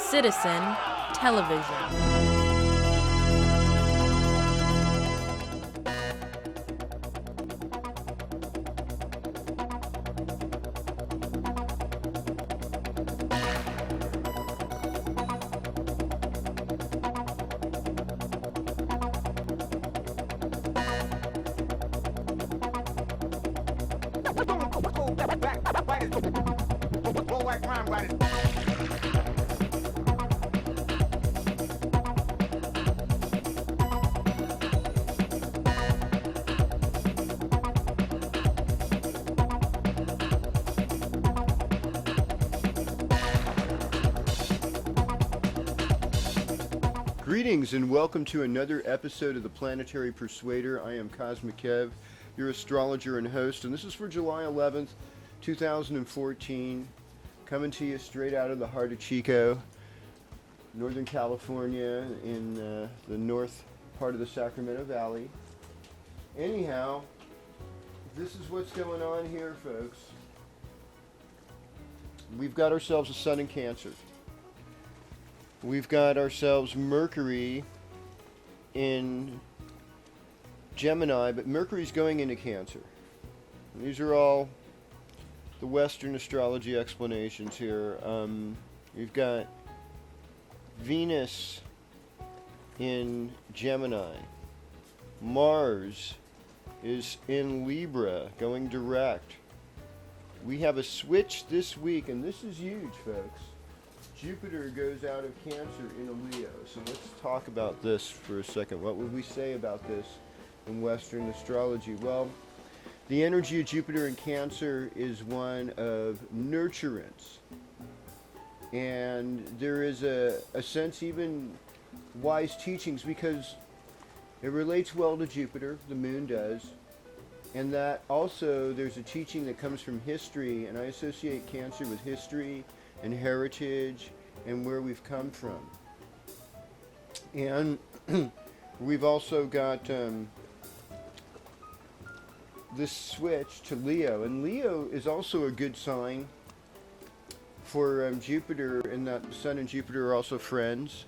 Citizen Television. Greetings and welcome to another episode of the Planetary Persuader. I am Kozmic Kev, your astrologer and host, and this is for July 11th, 2014, coming to you straight out of the heart of Chico, Northern California, in the north part of the Sacramento Valley. Anyhow, this is what's going on here, folks. We've got ourselves a sun in Cancer. We've got ourselves Mercury in Gemini, but Mercury's going into Cancer. And these are all the Western astrology explanations here. You've got Venus in Gemini. Mars is in Libra, going direct. We have a switch this week, and this is huge, folks. Jupiter goes out of Cancer into Leo. So let's talk about this for a second. What would we say about this in Western astrology? Well, the energy of Jupiter in Cancer is one of nurturance. And there is a sense, even wise teachings, because it relates well to Jupiter, the moon does. And that also there's a teaching that comes from history, and I associate Cancer with history and heritage and where we've come from. And we've also got this switch to Leo, and Leo is also a good sign for Jupiter, in that the Sun and Jupiter are also friends.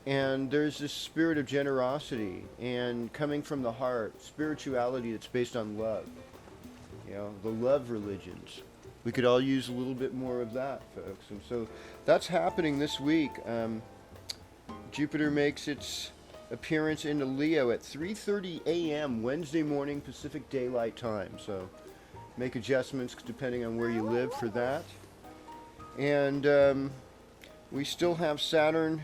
And there's this spirit of generosity and coming from the heart, spirituality that's based on love, the love religions. We could all use a little bit more of that, folks. And so that's happening this week. Jupiter makes its appearance into Leo at 3:30 a.m. Wednesday morning Pacific Daylight Time. So make adjustments depending on where you live for that. And we still have Saturn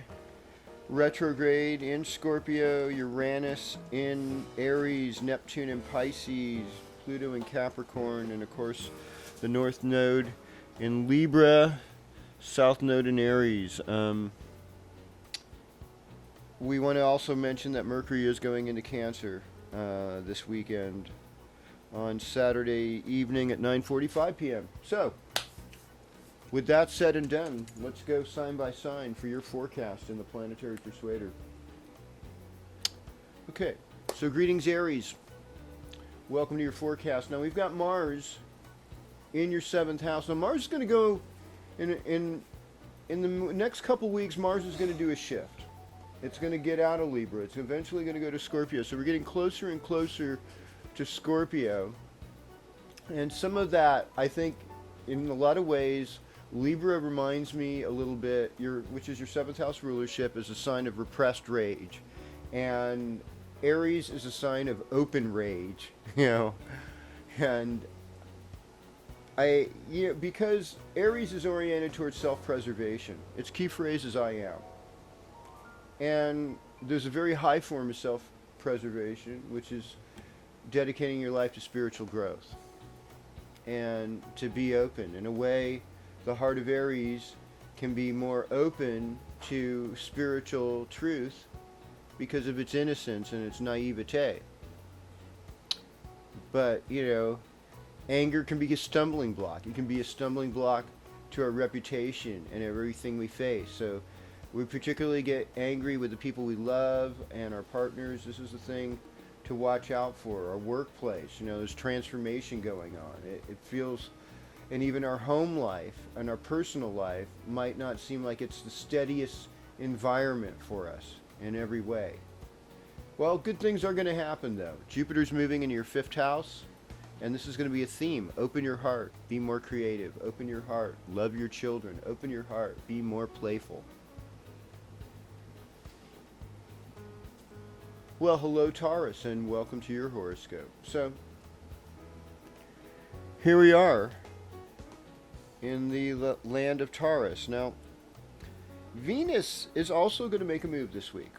retrograde in Scorpio, Uranus in Aries, Neptune in Pisces, Pluto in Capricorn, and of course the North Node in Libra, South Node in Aries. We want to also mention that Mercury is going into Cancer this weekend on Saturday evening at 9:45 p.m. So, with that said and done, let's go sign by sign for your forecast in the Planetary Persuader. Okay, so greetings Aries. Welcome to your forecast. Now we've got Mars in your 7th house. Now Mars is going to go in the next couple weeks. Mars is going to do a shift. It's going to get out of Libra. It's eventually going to go to Scorpio. So we're getting closer and closer to Scorpio. And some of that, I think, in a lot of ways, Libra reminds me a little bit, which is your 7th house rulership, is a sign of repressed rage. And Aries is a sign of open rage, And because Aries is oriented towards self-preservation. Its key phrase is I am. And there's a very high form of self-preservation, which is dedicating your life to spiritual growth and to be open. In a way, the heart of Aries can be more open to spiritual truth because of its innocence and its naivete. But, anger can be a stumbling block. It can be a stumbling block to our reputation and everything we face. So we particularly get angry with the people we love and our partners. This is the thing to watch out for. Our workplace, there's transformation going on. It feels And even our home life and our personal life might not seem like it's the steadiest environment for us in every way. Well, good things are going to happen though. Jupiter's moving into your 5th house, and this is going to be a theme. Open your heart, be more creative. Open your heart, love your children. Open your heart, be more playful. Well, hello Taurus, and welcome to your horoscope. So, here we are in the land of Taurus. Now, Venus is also going to make a move this week.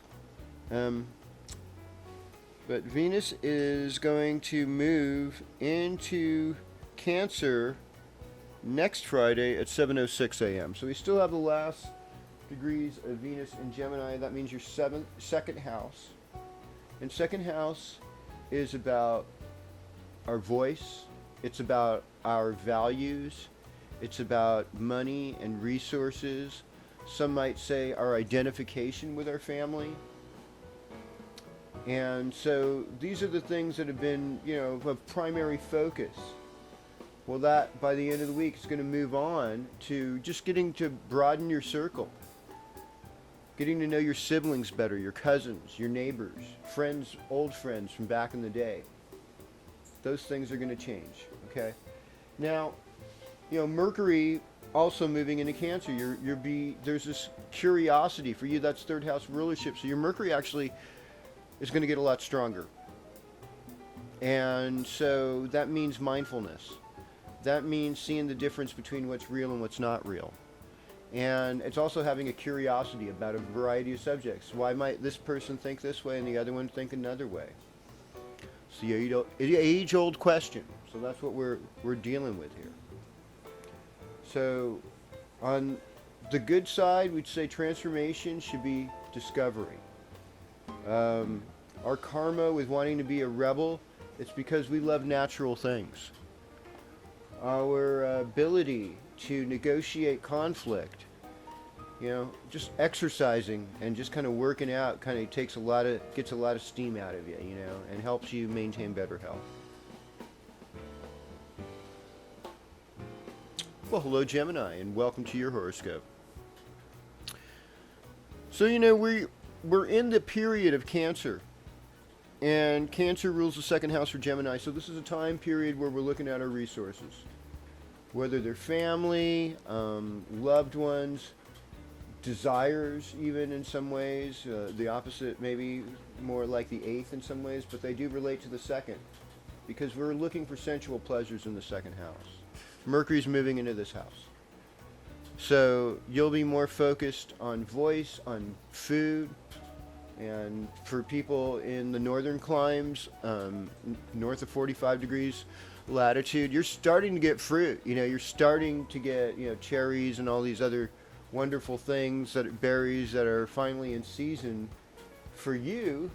But Venus is going to move into Cancer next Friday at 7:06 a.m. So we still have the last degrees of Venus in Gemini. That means your second house. And second house is about our voice. It's about our values. It's about money and resources. Some might say our identification with our family. And so these are the things that have been, of primary focus. Well, that by the end of the week is going to move on to just getting to broaden your circle. Getting to know your siblings better, your cousins, your neighbors, friends, old friends from back in the day. Those things are going to change, okay? Now, Mercury also moving into Cancer. There's this curiosity for you. That's 3rd house rulership. So your Mercury actually is going to get a lot stronger. And so that means mindfulness. That means seeing the difference between what's real and what's not real. And it's also having a curiosity about a variety of subjects. Why might this person think this way and the other one think another way? So age-old question. So that's what we're dealing with here. So on the good side, we'd say transformation should be discovery. Our karma with wanting to be a rebel, it's because we love natural things. Our ability to negotiate conflict, just exercising and just kind of working out kind of gets a lot of steam out of you, and helps you maintain better health. Well, hello Gemini, and welcome to your horoscope. So, we're in the period of Cancer, and Cancer rules the 2nd house for Gemini, so this is a time period where we're looking at our resources. Whether they're family, loved ones, desires even in some ways, the opposite maybe more like the 8th in some ways, but they do relate to the 2nd, because we're looking for sensual pleasures in the 2nd house. Mercury's moving into this house. So you'll be more focused on voice, on food, and for people in the northern climes, north of 45 degrees latitude, you're starting to get fruit. You're starting to get, cherries and all these other wonderful things, berries that are finally in season for you.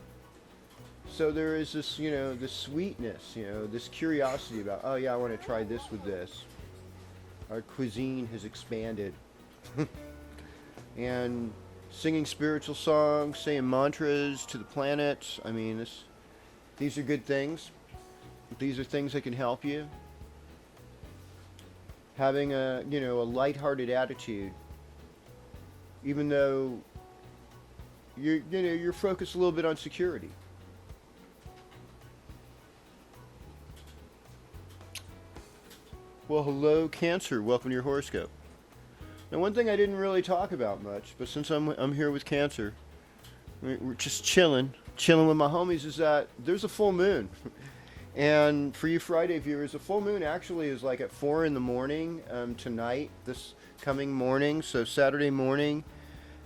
So there is this, this sweetness, this curiosity about, oh yeah, I want to try this with this. Our cuisine has expanded. And singing spiritual songs, saying mantras to the planets. I mean, these are good things. These are things that can help you. Having a lighthearted attitude, even though you're focused a little bit on security. Well, hello Cancer, welcome to your horoscope. Now, one thing I didn't really talk about much, but since I'm here with Cancer, we're just chilling with my homies, is that there's a full moon. And for you Friday viewers, the full moon actually is like at 4 in the morning tonight, this coming morning. So Saturday morning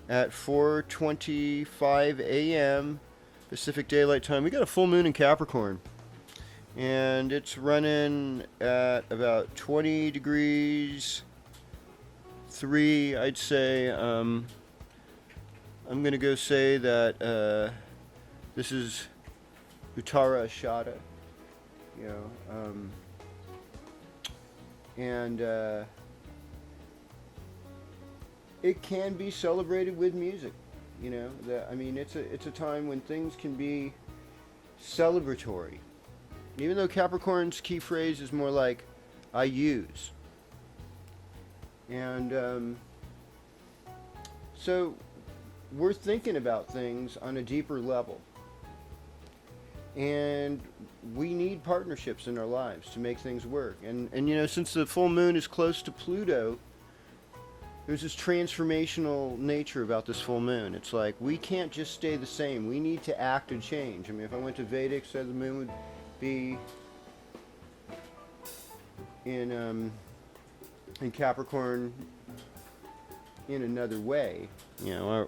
at 4:25 a.m. Pacific Daylight Time. We got a full moon in Capricorn. And it's running at about 20 degrees 3, I'd say. I'm going to go say that this is Uttara Ashada. And it can be celebrated with music. It's a time when things can be celebratory. Even though Capricorn's key phrase is more like, I use. And so we're thinking about things on a deeper level. And we need partnerships in our lives to make things work. And since the full moon is close to Pluto, there's this transformational nature about this full moon. It's like we can't just stay the same. We need to act and change. I mean, if I went to Vedic, said the moon would be in Capricorn in another way,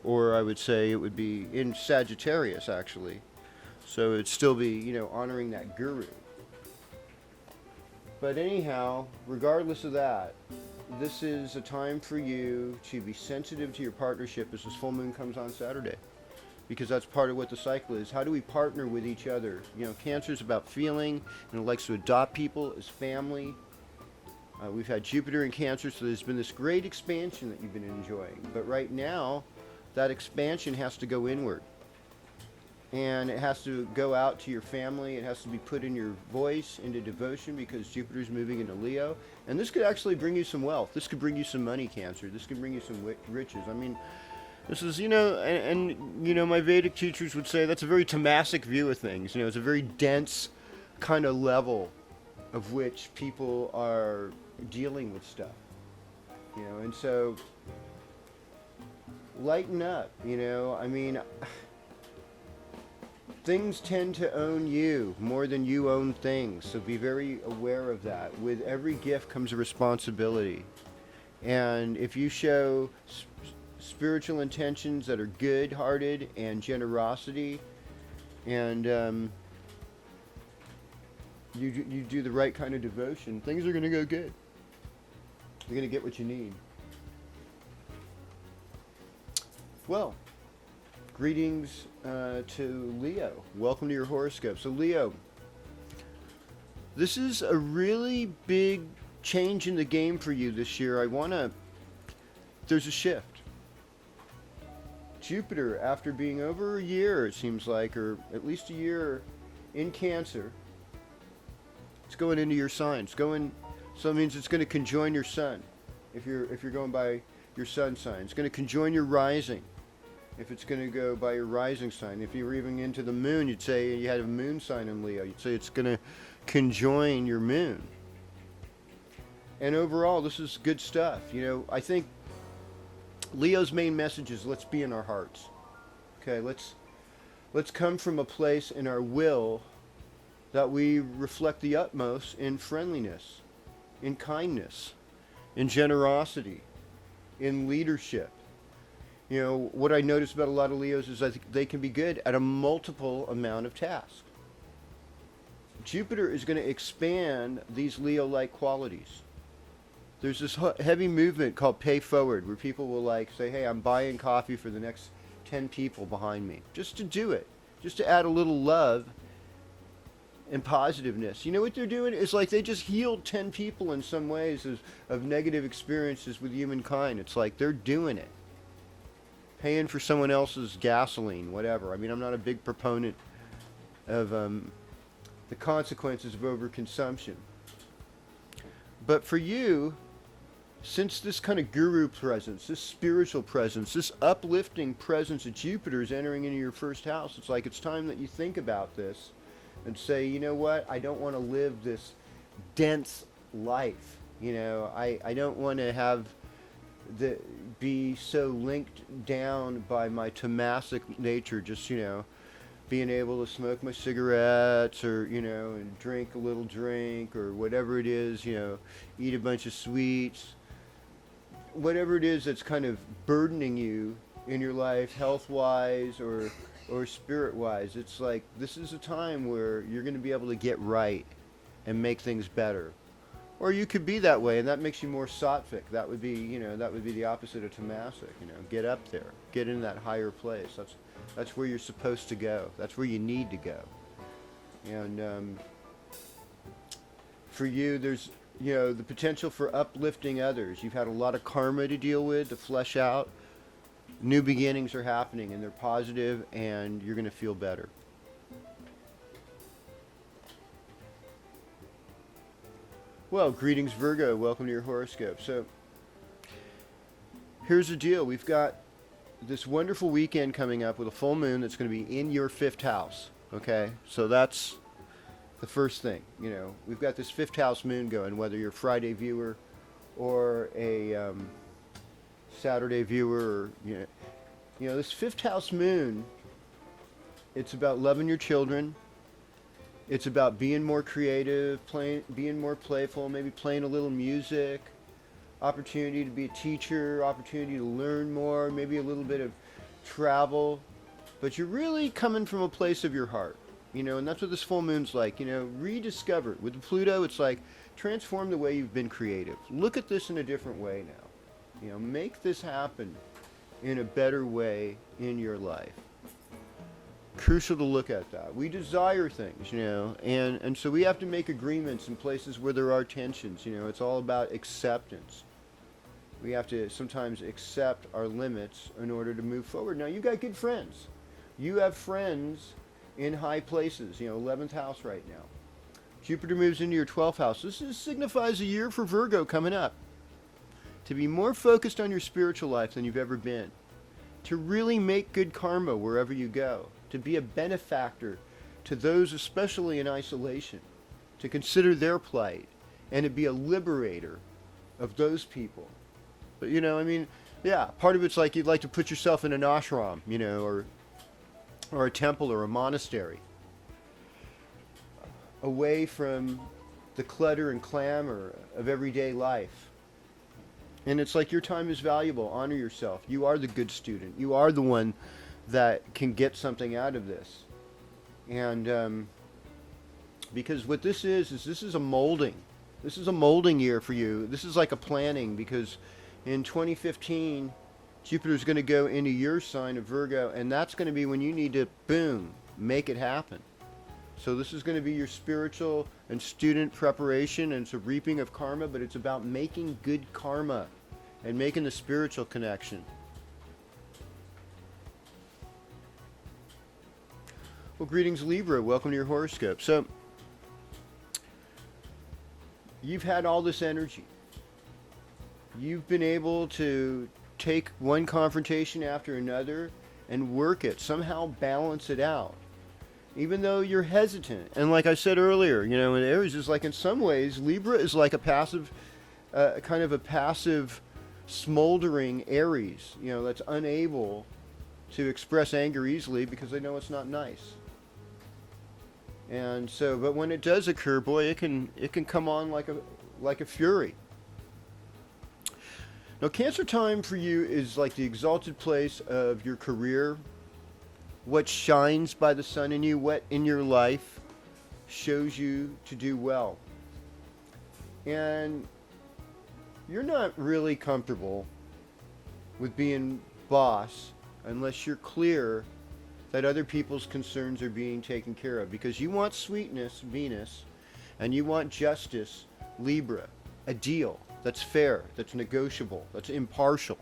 or I would say it would be in Sagittarius actually. So it'd still be, honoring that guru. But anyhow, regardless of that, this is a time for you to be sensitive to your partnership as this full moon comes on Saturday. Because that's part of what the cycle is. How do we partner with each other? Cancer is about feeling, and it likes to adopt people as family. We've had Jupiter in Cancer, so there's been this great expansion that you've been enjoying. But right now, that expansion has to go inward. And it has to go out to your family. It has to be put in your voice, into devotion, because Jupiter's moving into Leo. And this could actually bring you some wealth. This could bring you some money, Cancer. This could bring you some riches. I mean, this is, my Vedic teachers would say that's a very tamasic view of things. It's a very dense kind of level of which people are dealing with stuff. And so lighten up, I mean, things tend to own you more than you own things, so be very aware of that. With every gift comes a responsibility. And if you show spiritual intentions that are good-hearted and generosity, and you do the right kind of devotion, things are going to go good. You're going to get what you need. Well, greetings to Leo. Welcome to your horoscope. So Leo, this is a really big change in the game for you this year. There's a shift. Jupiter, after being over a year, it seems like, or at least a year in Cancer, it's going into your sign. So it means it's going to conjoin your sun. If you're going by your sun sign, it's going to conjoin your rising. If it's going to go by your rising sign, if you were even into the moon, you'd say you had a moon sign in Leo. You'd say it's going to conjoin your moon. And overall, this is good stuff. I think Leo's main message is let's be in our hearts. Okay, let's come from a place in our will that we reflect the utmost in friendliness, in kindness, in generosity, in leadership. What I notice about a lot of Leos is I think they can be good at a multiple amount of tasks. Jupiter is going to expand these Leo-like qualities. There's this heavy movement called pay forward, where people will say, hey, I'm buying coffee for the next 10 people behind me. Just to do it. Just to add a little love and positiveness. What they're doing is they just healed 10 people in some ways of negative experiences with humankind. It's like they're doing it. Paying for someone else's gasoline, whatever. I mean, I'm not a big proponent of the consequences of overconsumption. But for you, since this kind of guru presence, this spiritual presence, this uplifting presence of Jupiter is entering into your first house, it's time that you think about this and say, you know what, I don't want to live this dense life. I don't want to have be so linked down by my tamasic nature, just being able to smoke my cigarettes or and drink a little drink or whatever it is, eat a bunch of sweets, whatever it is that's kind of burdening you in your life, health wise or spirit wise. It's like this is a time where you're going to be able to get right and make things better. Or you could be that way, and that makes you more sattvic. That would be, the opposite of tamasic. Get up there, get in that higher place. That's where you're supposed to go. That's where you need to go. And for you, there's, the potential for uplifting others. You've had a lot of karma to deal with, to flesh out. New beginnings are happening, and they're positive, and you're going to feel better. Well, greetings Virgo, welcome to your horoscope. So, here's the deal. We've got this wonderful weekend coming up with a full moon that's going to be in your 5th house. Okay, so that's the first thing. You know, we've got this 5th house moon going, whether you're a Friday viewer or a Saturday viewer, or this 5th house moon. It's about loving your children. It's about being more creative, being more playful, maybe playing a little music, opportunity to be a teacher, opportunity to learn more, maybe a little bit of travel. But you're really coming from a place of your heart, and that's what this full moon's like, rediscover. With Pluto, it's like transform the way you've been creative. Look at this in a different way now. Make this happen in a better way in your life. Crucial to look at that. We desire things, and so we have to make agreements in places where there are tensions. It's all about acceptance. We have to sometimes accept our limits in order to move forward. Now, you got good friends. You have friends in high places, 11th house right now. Jupiter moves into your 12th house. This signifies a year for Virgo coming up. To be more focused on your spiritual life than you've ever been. To really make good karma wherever you go. To be a benefactor to those especially in isolation, to consider their plight, and to be a liberator of those people. But part of it's like you'd like to put yourself in an ashram, or a temple or a monastery, away from the clutter and clamor of everyday life. And it's like your time is valuable. Honor yourself. You are the good student. You are the one that can get something out of this. And because what this is a molding. This is a molding year for you. This is like a planning, because in 2015, Jupiter's going to go into your sign of Virgo, and that's going to be when you need to, boom, make it happen. So this is going to be your spiritual and student preparation, and it's a reaping of karma, but it's about making good karma and making the spiritual connection. Well, greetings, Libra. Welcome to your horoscope. So, you've had all this energy. You've been able to take one confrontation after another and work it, somehow balance it out. Even though you're hesitant. And like I said earlier, in Aries is like, in some ways, Libra is like a passive, kind of a passive, smoldering Aries, that's unable to express anger easily because they know it's not nice. And so, but when it does occur, boy, it can come on like a fury. Now, Cancer time for you is like the exalted place of your career. What shines by the sun in you, what in your life shows you to do well. And you're not really comfortable with being boss unless you're clear that other people's concerns are being taken care of. Because you want sweetness, Venus, and you want justice, Libra. A deal that's fair, that's negotiable, that's impartial.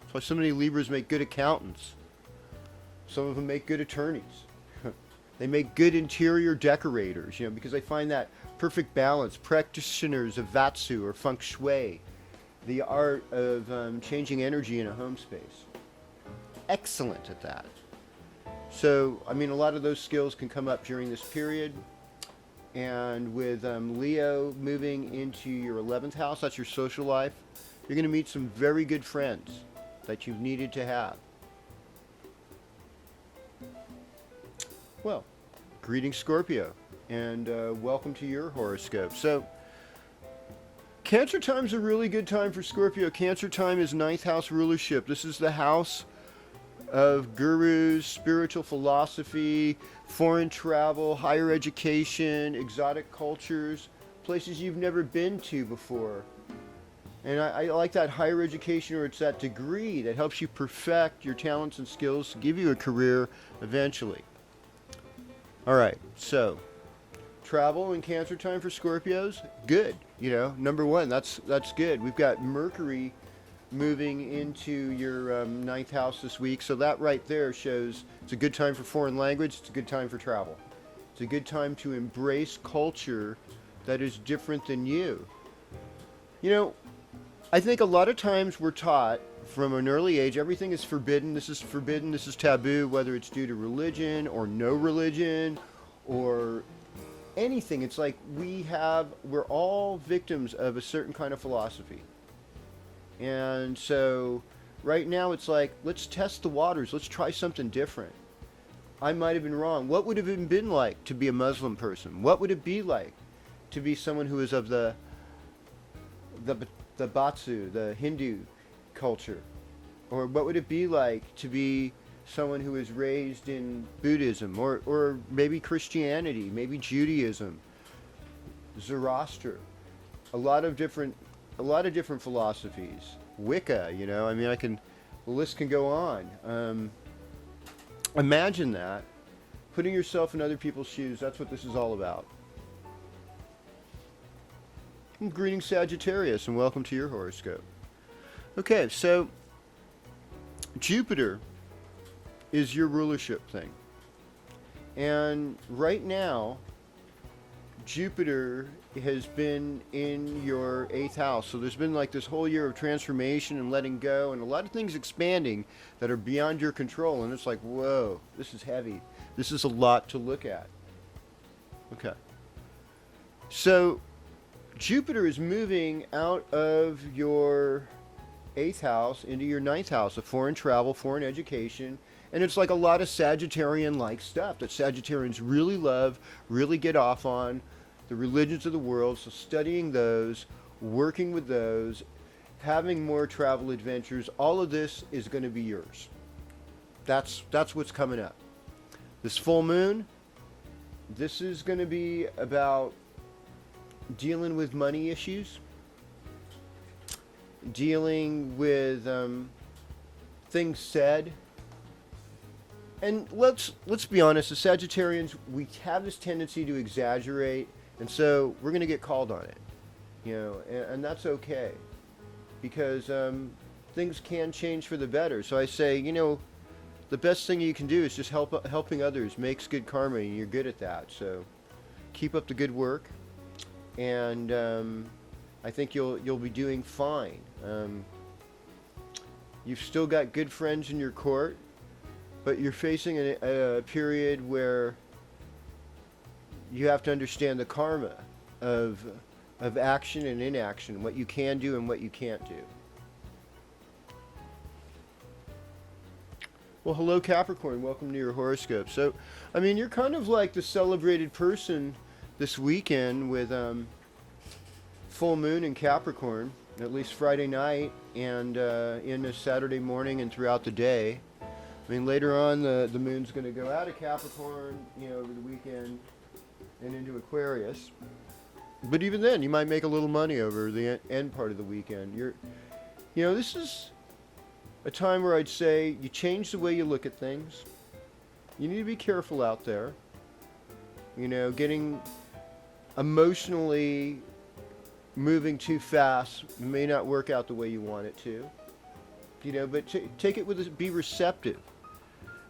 That's why so many Libras make good accountants. Some of them make good attorneys. They make good interior decorators, because they find that perfect balance. Practitioners of Vatsu or Feng Shui, the art of changing energy in a home space. Excellent at that. So, a lot of those skills can come up during this period. And with Leo moving into your 11th house, that's your social life, you're going to meet some very good friends that you've needed to have. Well, greetings, Scorpio, and welcome to your horoscope. So, Cancer time's a really good time for Scorpio. Cancer time is 9th house rulership. This is the house of gurus, spiritual philosophy, foreign travel, higher education, exotic cultures, places you've never been to before. And I like that higher education, or it's that degree that helps you perfect your talents and skills to give you a career eventually. All right, so travel in Cancer time for Scorpios, good. Number one, that's good. We've got Mercury moving into your 9th house this week. So that right there shows it's a good time for foreign language. It's a good time for travel. It's a good time to embrace culture that is different than you. I think a lot of times we're taught from an early age, everything is forbidden. This is forbidden. This is taboo, whether it's due to religion or no religion or anything. It's like we're all victims of a certain kind of philosophy. And so right now it's like, let's test the waters. Let's try something different. I might have been wrong. What would have it been like to be a Muslim person? What would it be like to be someone who is of the Batsu, the Hindu culture? Or what would it be like to be someone who is raised in Buddhism or maybe Christianity, maybe Judaism, Zoroaster, a lot of different philosophies, Wicca, I mean, the list can go on. Imagine that, putting yourself in other people's shoes. That's what this is all about. Greetings, Sagittarius, and welcome to your horoscope. Okay, so Jupiter is your rulership thing. And right now, Jupiter has been in your 8th house. So there's been like this whole year of transformation and letting go and a lot of things expanding that are beyond your control. And it's like, whoa, this is heavy. This is a lot to look at. Okay. So Jupiter is moving out of your 8th house into your 9th house of foreign travel, foreign education. And it's like a lot of Sagittarian-like stuff that Sagittarians really love, really get off on, the religions of the world. So studying those, working with those, having more travel adventures, all of this is going to be yours. That's what's coming up. This full moon, this is going to be about dealing with money issues, dealing with things said. And let's be honest, the Sagittarians, we have this tendency to exaggerate, and so we're going to get called on it, and that's okay, because things can change for the better. So I say, the best thing you can do is just helping others makes good karma, and you're good at that. So keep up the good work, and I think you'll be doing fine. You've still got good friends in your court, but you're facing a period where you have to understand the karma of action and inaction, what you can do and what you can't do. Well, hello Capricorn, welcome to your horoscope. So, I mean, you're kind of like the celebrated person this weekend with full moon in Capricorn, at least Friday night and into Saturday morning and throughout the day. I mean, later on, the moon's going to go out of Capricorn, over the weekend and into Aquarius. But even then, you might make a little money over the end part of the weekend. This is a time where I'd say you change the way you look at things. You need to be careful out there. Getting emotionally moving too fast may not work out the way you want it to. But take it be receptive.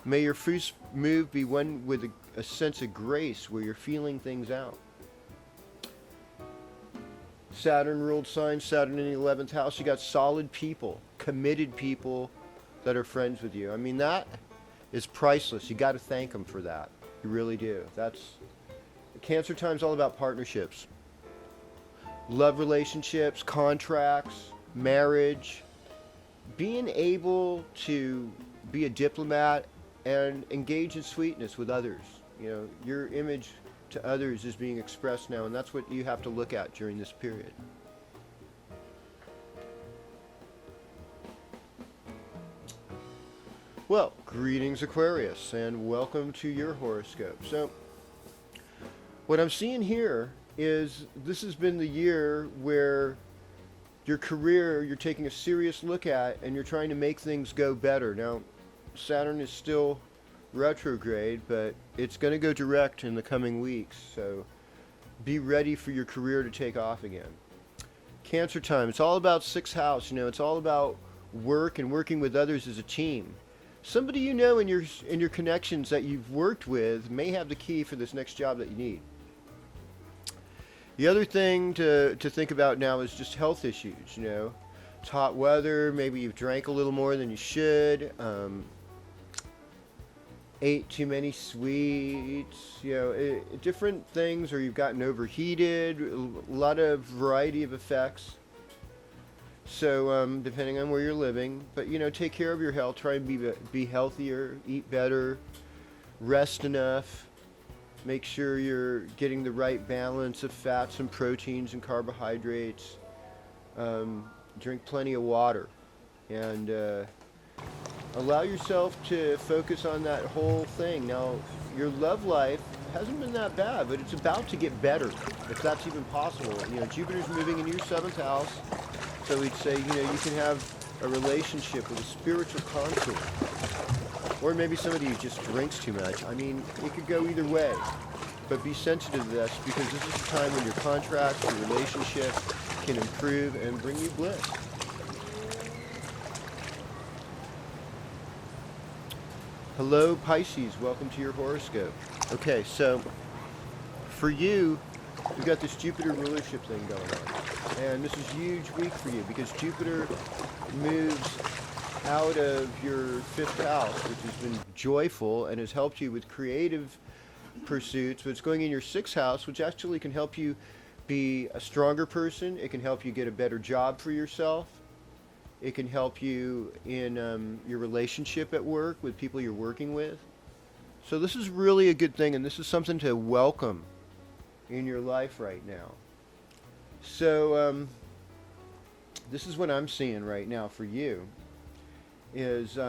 May your first move be one with a sense of grace where you're feeling things out. Saturn ruled sign, Saturn in the 11th house. You got solid people, committed people that are friends with you. I mean, that is priceless. You got to thank them for that. You really do. Cancer time's all about partnerships. Love relationships, contracts, marriage. Being able to be a diplomat and engage in sweetness with others. Your image to others is being expressed now, and that's what you have to look at during this period. Well, greetings Aquarius, and welcome to your horoscope. So, what I'm seeing here is this has been the year where your career you're taking a serious look at and you're trying to make things go better. Now, Saturn is still retrograde, but it's going to go direct in the coming weeks, so be ready for your career to take off again. Cancer time, it's all about 6th house, it's all about work and working with others as a team. Somebody in your connections that you've worked with may have the key for this next job that you need. The other thing to think about now is just health issues, It's hot weather. Maybe you've drank a little more than you should. Ate too many sweets. Different things, or you've gotten overheated. A lot of variety of effects. So depending on where you're living, but take care of your health. Try and be healthier, eat better, rest enough. Make sure you're getting the right balance of fats and proteins and carbohydrates. Drink plenty of water, and allow yourself to focus on that whole thing. Now, your love life hasn't been that bad, but it's about to get better, if that's even possible. Jupiter's moving into your 7th house, so we'd say, you can have a relationship with a spiritual consort. Or maybe somebody who just drinks too much. I mean, it could go either way. But be sensitive to this, because this is a time when your contracts, your relationship can improve and bring you bliss. Hello, Pisces. Welcome to your horoscope. Okay, so for you, we've got this Jupiter rulership thing going on. And this is a huge week for you, because Jupiter moves out of your 5th house, which has been joyful and has helped you with creative pursuits, but it's going in your 6th house, which actually can help you be a stronger person. It can help you get a better job for yourself. It can help you in your relationship at work with people you're working with. So this is really a good thing, and this is something to welcome in your life right now. So this is what I'm seeing right now for you, is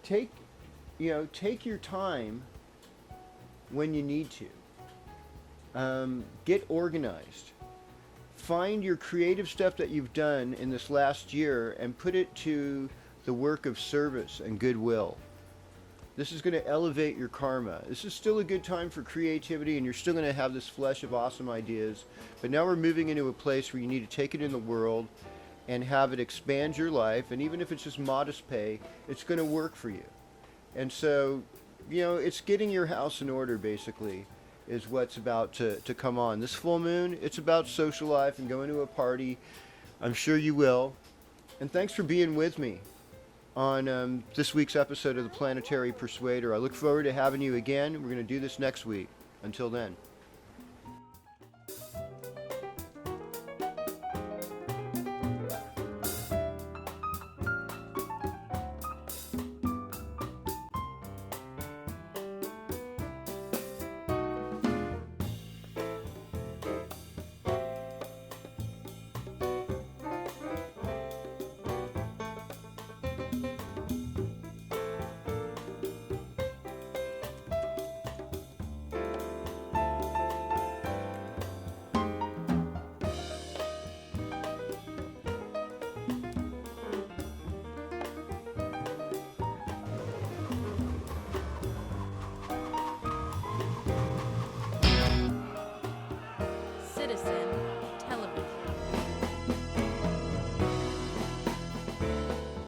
take your time when you need to. Get organized. Find your creative stuff that you've done in this last year and put it to the work of service and goodwill. This is going to elevate your karma. This is still a good time for creativity, and you're still going to have this flush of awesome ideas. But now we're moving into a place where you need to take it in the world and have it expand your life. And even if it's just modest pay, it's going to work for you. And so, it's getting your house in order, basically, is what's about to come on. This full moon, it's about social life and going to a party. I'm sure you will. And thanks for being with me on this week's episode of the Planetary Persuader. I look forward to having you again. We're going to do this next week. Until then.